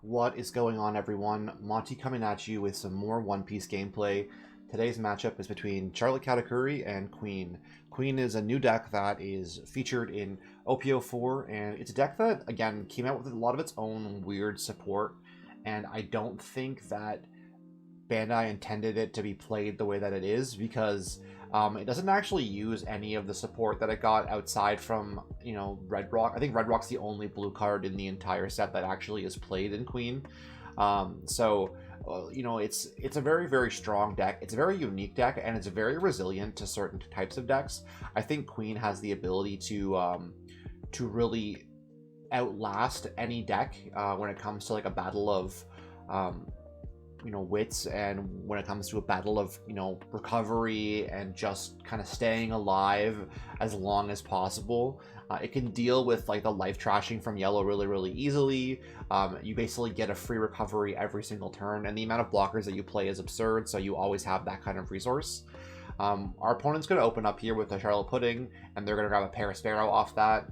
What is going on, everyone? Monty coming at you with some more One Piece gameplay. Today's matchup is between Charlotte Katakuri and Queen. Queen is a new deck that is featured in OP04, and it's a deck that, again, came out with a lot of its own weird support, and I don't think that Bandai intended it to be played the way that it is, because it doesn't actually use any of the support that it got outside from, Red Rock. I think Red Rock's the only blue card in the entire set that actually is played in Queen. It's a very, very strong deck. It's a very unique deck, and it's very resilient to certain types of decks. I think Queen has the ability to really outlast any deck when it comes to like a battle of wits, and when it comes to a battle of recovery and just kind of staying alive as long as possible. It can deal with like the life trashing from yellow really easily. You basically get a free recovery every single turn, and the amount of blockers that you play is absurd, so you always have that kind of resource. Our opponent's going to open up here with a Charlotte Pudding, and they're going to grab a Parasparrow off that.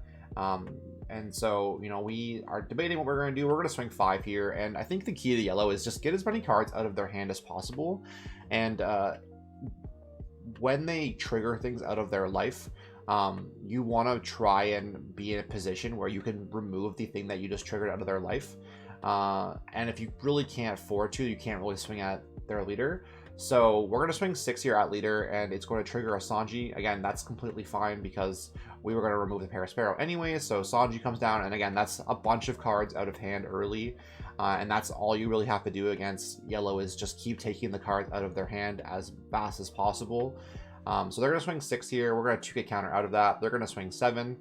And so, we are debating what we're going to do. We're going to swing 5 here, and I think the key to yellow is just get as many cards out of their hand as possible. And when they trigger things out of their life, you want to try and be in a position where you can remove the thing that you just triggered out of their life. And if you really can't afford to, you can't really swing at their leader. So we're going to swing 6 here at leader, and it's going to trigger a Sanji. Again, that's completely fine because we were going to remove the Parasparrow anyway. So Sanji comes down, and again, that's a bunch of cards out of hand early. And that's all you really have to do against yellow, is just keep taking the cards out of their hand as fast as possible. So they're going to swing 6 here. We're going to 2K counter out of that. They're going to swing 7.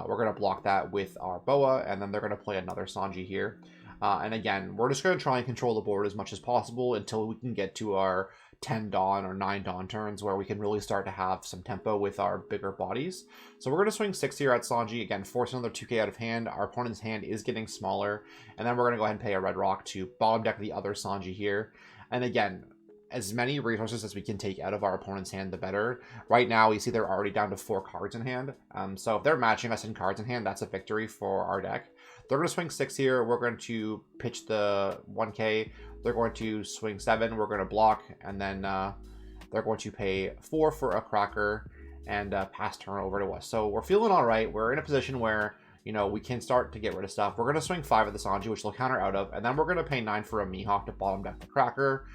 We're going to block that with our Boa, and then they're going to play another Sanji here. And again, we're just going to try and control the board as much as possible until we can get to our 10 Dawn or 9 Dawn turns, where we can really start to have some tempo with our bigger bodies. So we're going to swing 6 here at Sanji. Again, force another 2K out of hand. Our opponent's hand is getting smaller. And then we're going to go ahead and pay a Red Rock to bottom deck the other Sanji here. And again, as many resources as we can take out of our opponent's hand, the better. Right now, we see they're already down to 4 cards in hand. So if they're matching us in cards in hand, that's a victory for our deck. They're going to swing 6 here. We're going to pitch the 1K. They're going to swing 7. We're going to block. And then they're going to pay 4 for a cracker and pass turn over to us. So we're feeling all right. We're in a position where, we can start to get rid of stuff. We're going to swing 5 at the Sanji, which they'll counter out of. And then we're going to pay 9 for a Mihawk to bottom deck the cracker.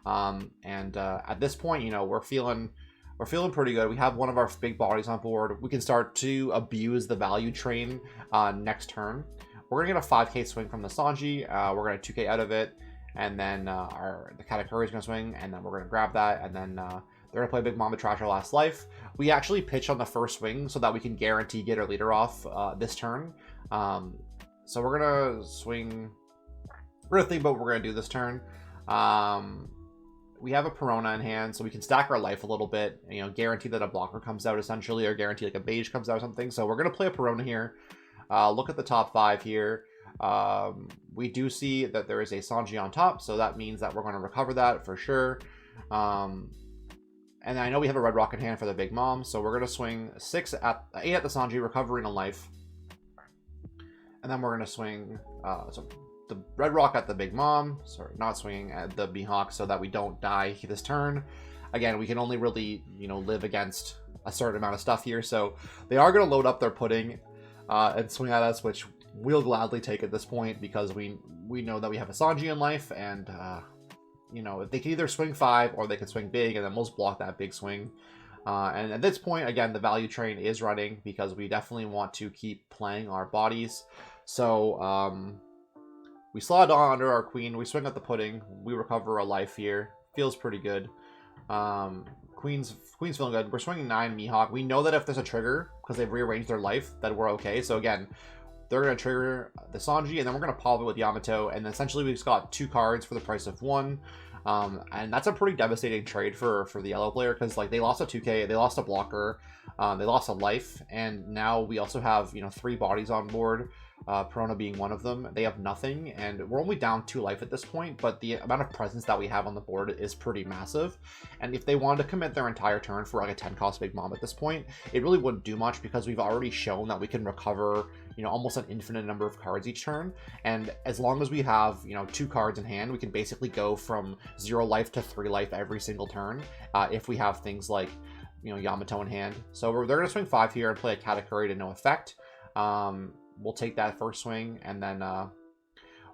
At this point, we're feeling pretty good. We have one of our big bodies on board. We can start to abuse the value train next turn. We're going to get a 5K swing from the Sanji. We're going to 2K out of it. And then the Katakuri is going to swing. And then we're going to grab that. And then they're going to play Big Mom to trash our last life. We actually pitch on the first swing so that we can guarantee get our leader off this turn. So we're going to swing. We're going to think about what we're going to do this turn. We have a Perona in hand, so we can stack our life a little bit. Guarantee that a blocker comes out essentially, or guarantee like a beige comes out or something. So we're going to play a Perona here. Look at the top 5 here. We do see that there is a Sanji on top, so that means that we're going to recover that for sure. And I know we have a Red Rock in hand for the Big Mom, so we're going to swing 8 at the Sanji, recovering a life. And then we're going to swing the Red Rock at the Big Mom. Sorry, not swinging at the Mihawk, so that we don't die this turn. Again, we can only really, live against a certain amount of stuff here. So they are going to load up their pudding and swing at us, which we'll gladly take at this point, because we know that we have a Sanji in life, and if they can either swing 5 or they can swing big, and then we'll just block that big swing. And at this point, again, the value train is running, because we definitely want to keep playing our bodies. So we slide on under our Queen. We swing at the pudding. We recover a life here. Feels pretty good. Queen's feeling good. We're swinging 9 Mihawk. We know that if there's a trigger, because they've rearranged their life, that we're okay. So again, they're going to trigger the Sanji, and then we're going to pop it with Yamato. And essentially, we've just got 2 cards for the price of 1. And that's a pretty devastating trade for the yellow player, because like they lost a 2K, they lost a blocker, they lost a life, and now we also have 3 bodies on board. Perona being one of them. They have nothing, and we're only down 2 life at this point, but the amount of presence that we have on the board is pretty massive. And if they wanted to commit their entire turn for like a 10 cost Big Mom at this point, it really wouldn't do much because we've already shown that we can recover, you know, almost an infinite number of cards each turn. And as long as we have, you know, 2 cards in hand, we can basically go from 0 life to 3 life every single turn if we have things like, you know, Yamato in hand. So they're going to swing 5 here and play a Katakuri to no effect. We'll take that first swing, and then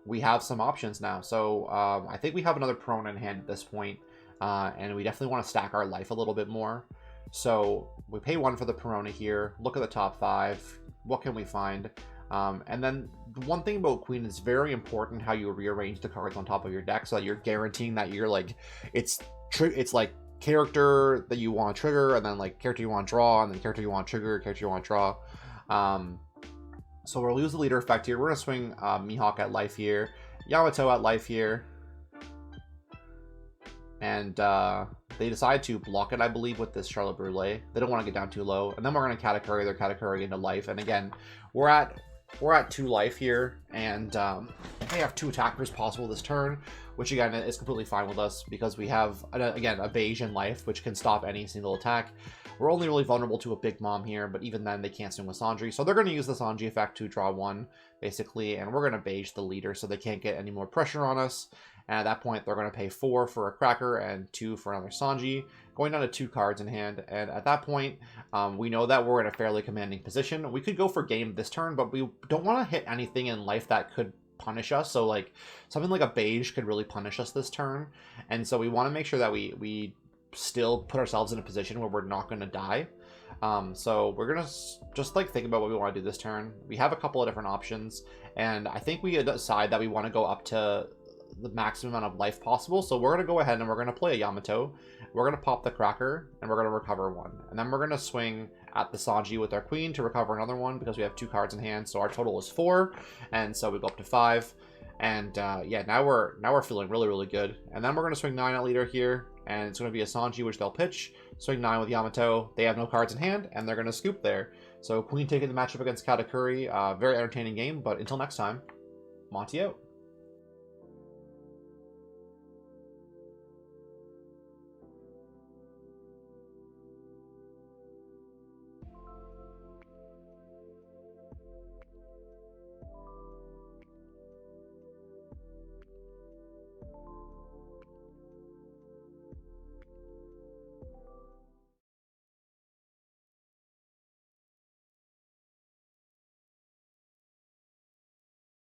we have some options now. So I think we have another Perona in hand at this point, and we definitely want to stack our life a little bit more. So we pay 1 for the Perona here. Look at the top 5. What can we find? And then one thing about Queen is very important how you rearrange the cards on top of your deck so that you're guaranteeing that you're like, it's like character that you want to trigger, and then like character you want to draw, and then character you want to trigger, character you want to draw. So we'll lose the leader effect here. We're going to swing Mihawk at life here, Yamato at life here. And they decide to block it, I believe, with this Charlotte Brûlée. They don't want to get down too low. And then we're going to Katakuri their Katakuri into life. And again, we're at 2 life here. And they have 2 attackers possible this turn, which again is completely fine with us because we have, again, a beige in life, which can stop any single attack. We're only really vulnerable to a Big Mom here, but even then they can't swing with Sanji. So they're going to use the Sanji effect to draw 1, basically, and we're going to beige the leader so they can't get any more pressure on us. And at that point, they're going to pay 4 for a Cracker and 2 for another Sanji, going down to 2 cards in hand. And at that point, we know that we're in a fairly commanding position. We could go for game this turn, but we don't want to hit anything in life that could punish us. So like something like a beige could really punish us this turn. And so we want to make sure that we still put ourselves in a position where we're not going to die. So we're going to just like think about what we want to do this turn. We have a couple of different options, and I think we decide that we want to go up to the maximum amount of life possible. So we're going to go ahead and we're going to play a Yamato. We're going to pop the Cracker, and we're going to recover 1. And then we're going to swing at the Sanji with our Queen to recover another 1 because we have 2 cards in hand. So our total is 4, and so we go up to 5. And yeah, now we're feeling really, really good. And then we're going to swing 9 at leader here, and it's going to be a Sanji, which they'll pitch. Swing 9 with Yamato. They have no cards in hand, and they're going to scoop there. So Queen taking the matchup against Katakuri. Very entertaining game, but until next time, Monty out.